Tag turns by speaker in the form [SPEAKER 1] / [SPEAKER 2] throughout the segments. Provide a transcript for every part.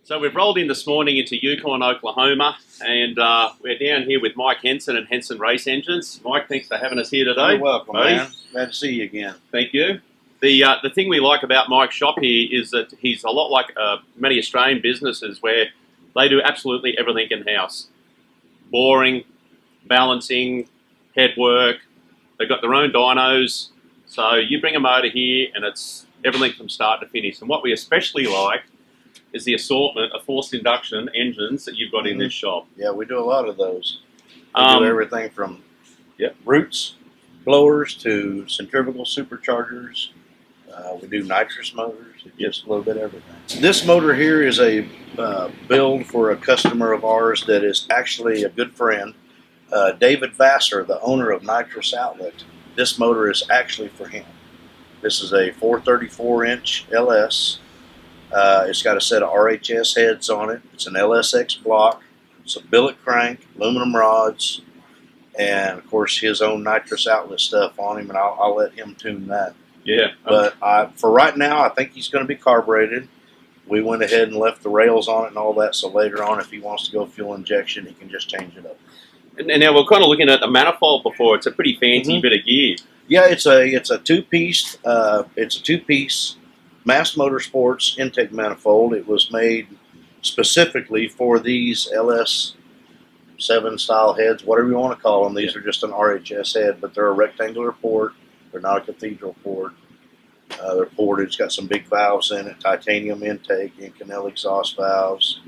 [SPEAKER 1] So we've rolled in this morning into Yukon, Oklahoma, and we're down here with Mike Henson and Henson Racing Engines. Mike, thanks for having us here today.
[SPEAKER 2] You're welcome,
[SPEAKER 1] buddy.
[SPEAKER 2] man. Glad to see you again.
[SPEAKER 1] Thank you. The thing we like about Mike's shop here is that he's a lot like many Australian businesses where they do absolutely everything in-house. Boring, balancing, head work. They've got their own dynos. So you bring a motor here and it's everything from start to finish. And what we especially like is the assortment of forced induction engines that you've got in this shop.
[SPEAKER 2] Yeah, we do a lot of those. We do everything from roots, blowers, to centrifugal superchargers. We do nitrous motors, just a little bit of everything. This motor here is a build for a customer of ours that is actually a good friend. David Vassar, the owner of Nitrous Outlet. This motor is actually for him. This is a 434-inch LS. It's got a set of RHS heads on it. It's an LSX block. It's a billet crank, aluminum rods, and of course his own nitrous outlet stuff on him, and I'll let him tune that.
[SPEAKER 1] Yeah.
[SPEAKER 2] But for right now, I think he's going to be carbureted. We went ahead and left the rails on it and all that, so later on, if he wants to go fuel injection, he can just change it up.
[SPEAKER 1] And now we're kind of looking at the manifold before. It's a pretty fancy bit of gear.
[SPEAKER 2] Yeah, it's a two-piece. It's a two-piece Mass Motorsports intake manifold. It was made specifically for these LS7 style heads, whatever you want to call them. These are just an RHS head, but they're a rectangular port. They're not a cathedral port. They're ported. It's got some big valves in it, titanium intake, Inconel exhaust valves.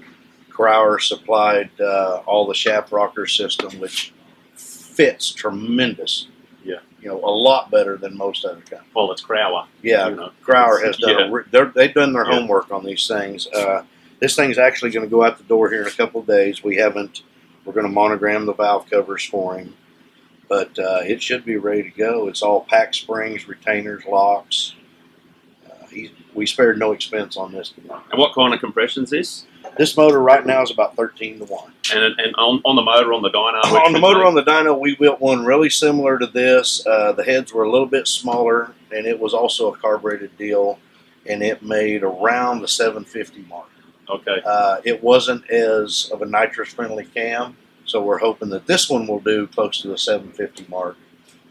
[SPEAKER 2] Crowder supplied all the shaft rocker system, which fits tremendous.
[SPEAKER 1] Yeah,
[SPEAKER 2] you know, a lot better than most other companies.
[SPEAKER 1] Well, it's Crowder.
[SPEAKER 2] Yeah,
[SPEAKER 1] you know,
[SPEAKER 2] Crowder has done. They've done their homework on these things. This thing's actually going to go out the door here in a couple of days. We're going to monogram the valve covers for him, but it should be ready to go. It's all pack springs, retainers, locks. We spared no expense on this.
[SPEAKER 1] And what kind of compression is this?
[SPEAKER 2] This motor right now is about 13 to 1.
[SPEAKER 1] And on the motor, on the dyno?
[SPEAKER 2] On the motor, on the dyno, we built one really similar to this. The heads were a little bit smaller, and it was also a carbureted deal, and it made around the 750 mark.
[SPEAKER 1] Okay.
[SPEAKER 2] It wasn't as of a nitrous-friendly cam, so we're hoping that this one will do close to the 750 mark,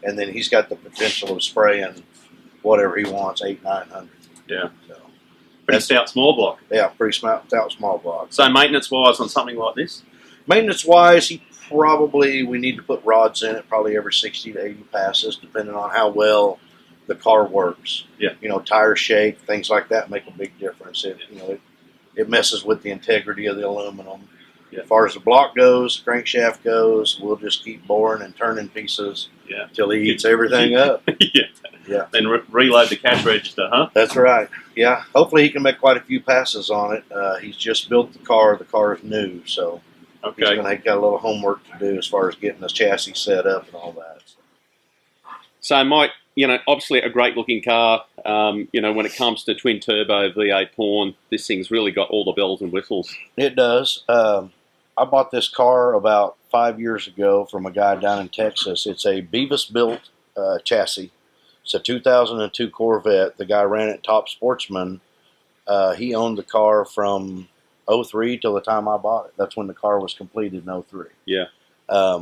[SPEAKER 2] and then he's got the potential of spraying whatever he wants, 800-900.
[SPEAKER 1] Yeah.
[SPEAKER 2] So,
[SPEAKER 1] pretty stout small block.
[SPEAKER 2] Yeah, pretty stout small block.
[SPEAKER 1] So maintenance-wise on something like this?
[SPEAKER 2] Maintenance-wise, we need to put rods in it probably every 60 to 80 passes, depending on how well the car works.
[SPEAKER 1] Yeah.
[SPEAKER 2] You know, tire shake, things like that make a big difference. It messes with the integrity of the aluminum.
[SPEAKER 1] Yeah.
[SPEAKER 2] As far as the block goes, the crankshaft goes, we'll just keep boring and turning pieces until he eats everything up. Yeah.
[SPEAKER 1] Then reload the cash register, huh?
[SPEAKER 2] That's right. Yeah. Hopefully he can make quite a few passes on it. He's just built the car. The car is new, so he's got a little homework to do as far as getting the chassis set up and all that.
[SPEAKER 1] So Mike, obviously a great looking car. When it comes to twin turbo V8 Pawn, this thing's really got all the bells and whistles.
[SPEAKER 2] It does. I bought this car about 5 years ago from a guy down in Texas. It's a Beavis built chassis. It's a 2002 Corvette. The guy ran it top sportsman. He owned the car from 03 till the time I bought it. That's when the car was completed in 03.
[SPEAKER 1] Yeah.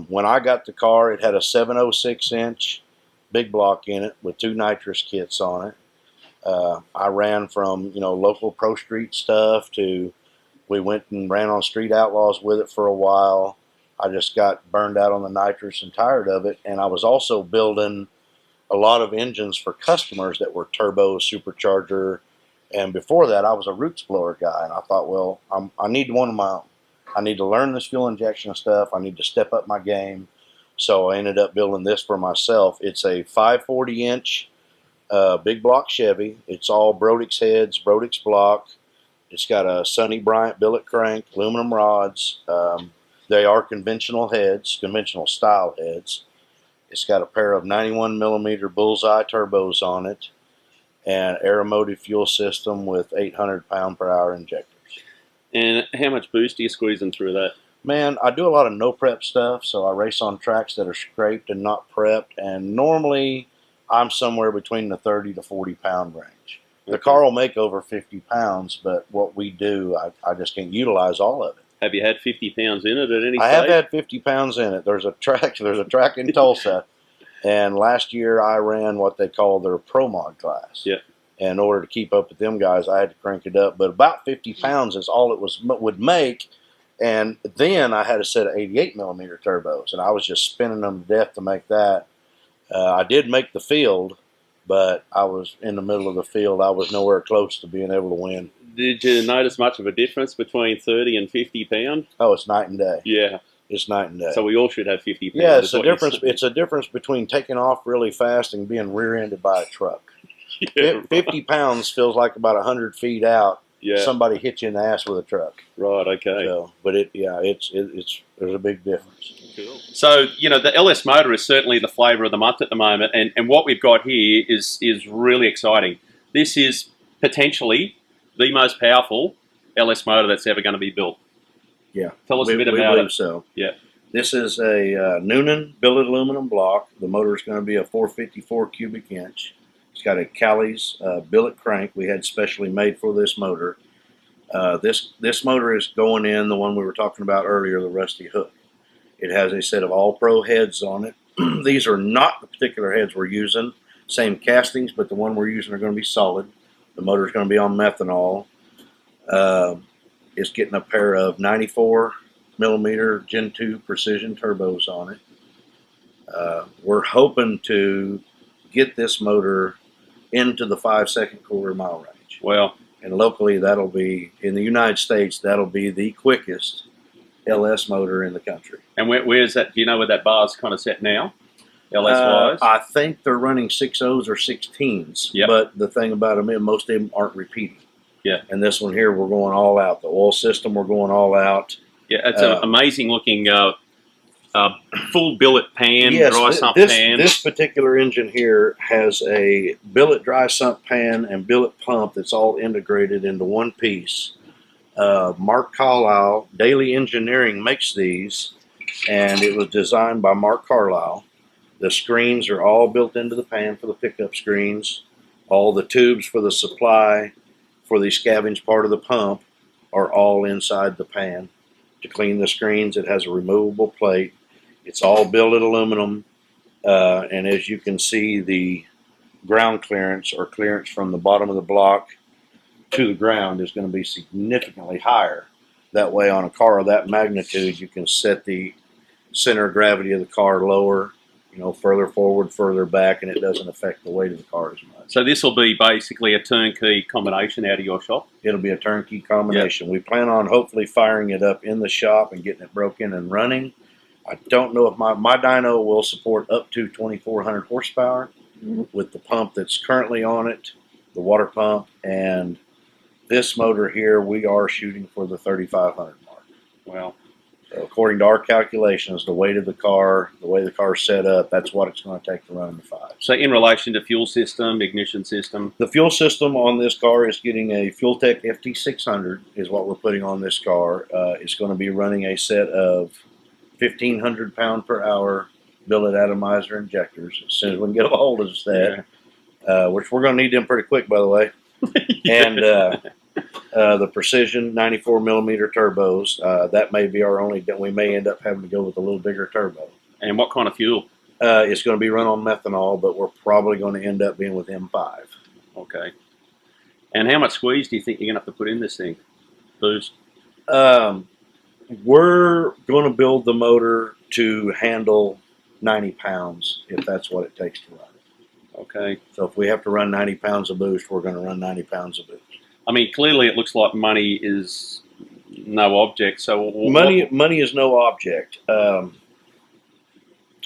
[SPEAKER 2] When I got the car, it had a 706-inch big block in it with 2 nitrous kits on it. I ran from local pro street stuff to we went and ran on Street Outlaws with it for a while. I just got burned out on the nitrous and tired of it, and I was also building a lot of engines for customers that were turbo, supercharger, and before that I was a roots blower guy, and I thought, well, I need one of my own. I need to learn this fuel injection stuff. I need to step up my game. So I ended up building this for myself. It's a 540-inch big block Chevy. It's all Brodix heads, Brodix block. It's got a Sonny Bryant billet crank, aluminum rods. They are conventional heads, conventional style heads. It's got a pair of 91mm bullseye turbos on it and aeromotive fuel system with 800 pound-per-hour injectors.
[SPEAKER 1] And how much boost are you squeezing through that?
[SPEAKER 2] Man, I do a lot of no-prep stuff, so I race on tracks that are scraped and not prepped, and normally I'm somewhere between the 30 to 40 pound range. The car will make over 50 pounds, but what we do, I just can't utilize all of it.
[SPEAKER 1] Have you had 50 pounds in it at any stage?
[SPEAKER 2] I have had 50 pounds in it. There's a track in Tulsa, and last year I ran what they call their Pro Mod class.
[SPEAKER 1] Yeah.
[SPEAKER 2] And in order to keep up with them guys, I had to crank it up. But about 50 pounds is all it would make. And then I had a set of 88 millimeter turbos, and I was just spinning them to death to make that. I did make the field, but I was in the middle of the field. I was nowhere close to being able to win.
[SPEAKER 1] Did you notice much of a difference between 30 and 50 pound?
[SPEAKER 2] Oh, it's night and day.
[SPEAKER 1] Yeah.
[SPEAKER 2] It's night and day.
[SPEAKER 1] So we all should have 50 pounds.
[SPEAKER 2] Yeah, it's a difference. It's a difference between taking off really fast and being rear-ended by a truck.
[SPEAKER 1] Yeah,
[SPEAKER 2] 50 pounds feels like about 100 feet out.
[SPEAKER 1] Yeah.
[SPEAKER 2] Somebody hit you in the ass with a truck.
[SPEAKER 1] Right. Okay.
[SPEAKER 2] So, but it's there's a big difference.
[SPEAKER 1] Cool. So the LS motor is certainly the flavour of the month at the moment, and what we've got here is really exciting. This is potentially the most powerful LS motor that's ever going to be built.
[SPEAKER 2] Yeah.
[SPEAKER 1] Tell us a bit about it.
[SPEAKER 2] So.
[SPEAKER 1] Yeah.
[SPEAKER 2] This is a Noonan billet aluminum block. The motor is going to be a 454 cubic inch. It's got a Callie's billet crank we had specially made for this motor. This motor is going in the one we were talking about earlier, the Rusty Hook. It has a set of all-pro heads on it. These are not the particular heads we're using. Same castings, but the one we're using are going to be solid. The motor is going to be on methanol. It's getting a pair of 94 millimeter Gen 2 precision turbos on it. We're hoping to get this motor into the 5-second quarter mile range.
[SPEAKER 1] Well,
[SPEAKER 2] and locally, that'll be, in the United States, that'll be the quickest LS motor in the country.
[SPEAKER 1] And where is that? Do you know where that bar's kind of set now? LS-wise?
[SPEAKER 2] I think they're running 6.0s or 16s.
[SPEAKER 1] Yep.
[SPEAKER 2] But the thing about them is most of them aren't repeating.
[SPEAKER 1] Yeah.
[SPEAKER 2] And this one here, we're going all out. The oil system, we're going all out.
[SPEAKER 1] Yeah, it's an amazing looking full billet pan,
[SPEAKER 2] yes,
[SPEAKER 1] dry sump pan.
[SPEAKER 2] This particular engine here has a billet dry sump pan and billet pump that's all integrated into one piece. Mark Carlisle, Daily Engineering makes these, and it was designed by Mark Carlisle. The screens are all built into the pan for the pickup screens. All the tubes for the supply for the scavenge part of the pump are all inside the pan. To clean the screens, it has a removable plate. It's all billet aluminum, and as you can see, the ground clearance or clearance from the bottom of the block to the ground is going to be significantly higher. That way, on a car of that magnitude, you can set the center of gravity of the car lower, further forward, further back, and it doesn't affect the weight of the car as much.
[SPEAKER 1] So this will be basically a turnkey combination out of your shop?
[SPEAKER 2] It'll be a turnkey combination. Yep. We plan on hopefully firing it up in the shop and getting it broken and running. I don't know if my dyno will support up to 2,400 horsepower with the pump that's currently on it, the water pump, and this motor here, we are shooting for the 3,500 mark.
[SPEAKER 1] Well,
[SPEAKER 2] so according to our calculations, the weight of the car, the way the car's set up, that's what it's going to take to run the 5.
[SPEAKER 1] So in relation to fuel system, ignition system?
[SPEAKER 2] The fuel system on this car is getting a Fuel-Tech FT600 is what we're putting on this car. It's going to be running a set of 1,500 pound per hour billet atomizer injectors as soon as we can get a hold of that, which we're going to need them pretty quick, by the way. And the precision 94 millimeter turbos, that may be our only, we may end up having to go with a little bigger turbo.
[SPEAKER 1] And what kind of fuel?
[SPEAKER 2] It's going to be run on methanol, but we're probably going to end up being with M5.
[SPEAKER 1] Okay. And how much squeeze do you think you're going to have to put in this thing? Boost?
[SPEAKER 2] We're going to build the motor to handle 90 pounds if that's what it takes to run it.
[SPEAKER 1] Okay.
[SPEAKER 2] So if we have to run 90 pounds of boost, we're going to run 90 pounds of boost.
[SPEAKER 1] I mean, clearly it looks like money is no object. So
[SPEAKER 2] money is no object.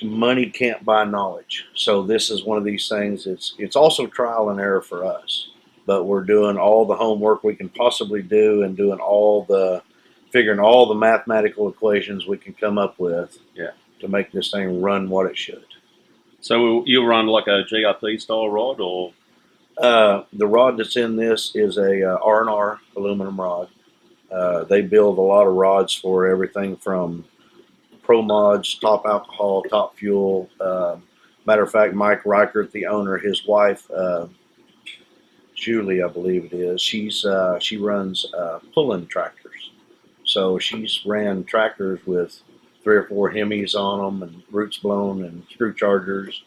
[SPEAKER 2] Money can't buy knowledge. So this is one of these things. It's also trial and error for us. But we're doing all the homework we can possibly do and doing figuring all the mathematical equations we can come up with to make this thing run what it should.
[SPEAKER 1] So you'll run like a GRP style rod, or?
[SPEAKER 2] The rod that's in this is a R&R aluminum rod. They build a lot of rods for everything from Pro Mods, Top Alcohol, Top Fuel. Matter of fact, Mike Reichert, the owner, his wife, Julie, I believe it is. She runs pulling tractors, so she's ran tractors with 3 or 4 Hemis on them and roots blown and screw chargers.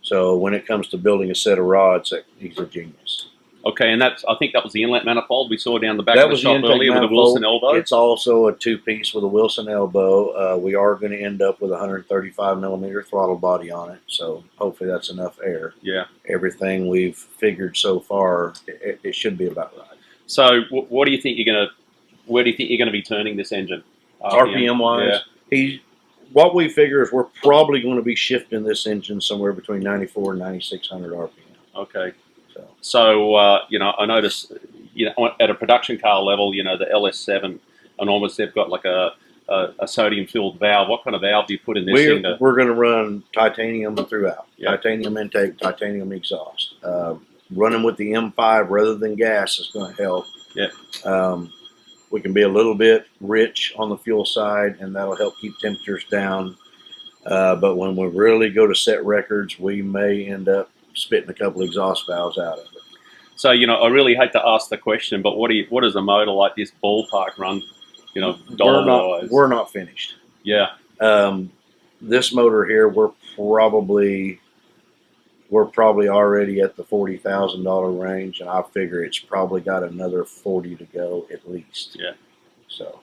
[SPEAKER 2] So when it comes to building a set of rods, he's a genius.
[SPEAKER 1] Okay, and I think that was the inlet manifold we saw down the back
[SPEAKER 2] That
[SPEAKER 1] of the
[SPEAKER 2] was the
[SPEAKER 1] shop
[SPEAKER 2] intake
[SPEAKER 1] earlier with the
[SPEAKER 2] manifold.
[SPEAKER 1] Wilson elbow.
[SPEAKER 2] It's also a 2-piece with a Wilson elbow. We are going to end up with a 135 millimeter throttle body on it, so hopefully that's enough air.
[SPEAKER 1] Yeah.
[SPEAKER 2] Everything we've figured so far, it should be about right.
[SPEAKER 1] So what do you think where do you think you're going to be turning this engine?
[SPEAKER 2] RPM wise, what we figure is we're probably going to be shifting this engine somewhere between 94 and 9600 RPM.
[SPEAKER 1] Okay. So you know, I noticed, you know, at a production car level, you know, the LS7 and almost they've got like a sodium filled valve. What kind of valve do you put in this thing?
[SPEAKER 2] We're going to run titanium throughout.
[SPEAKER 1] Yeah.
[SPEAKER 2] Titanium intake, titanium exhaust. Running with the M5 rather than gas is going to help.
[SPEAKER 1] Yeah.
[SPEAKER 2] We can be a little bit rich on the fuel side, and that'll help keep temperatures down. But when we really go to set records, we may end up spitting a couple exhaust valves out of it.
[SPEAKER 1] So, you know, I really hate to ask the question, but what does a motor like this ballpark run, you know, dollar-wise?
[SPEAKER 2] We're not finished.
[SPEAKER 1] Yeah.
[SPEAKER 2] This motor here, we're probably already at the $40,000 range, and I figure it's probably got another 40 to go at least.
[SPEAKER 1] Yeah.
[SPEAKER 2] So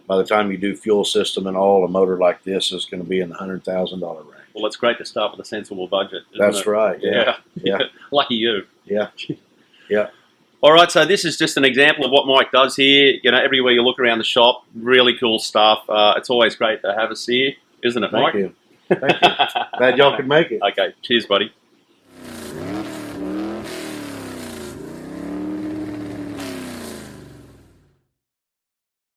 [SPEAKER 2] by the time you do fuel system and all, a motor like this is going to be in the $100,000 range.
[SPEAKER 1] Well, it's great to start with a sensible budget.
[SPEAKER 2] That's
[SPEAKER 1] it?
[SPEAKER 2] right. Yeah.
[SPEAKER 1] Yeah. Lucky you.
[SPEAKER 2] Yeah. Yeah.
[SPEAKER 1] All right, so this is just an example of what Mike does here. You know, everywhere you look around the shop, really cool stuff. It's always great to have us here, isn't it, Mike?
[SPEAKER 2] Thank you. Thank you. Glad y'all could make it.
[SPEAKER 1] Okay, cheers, buddy.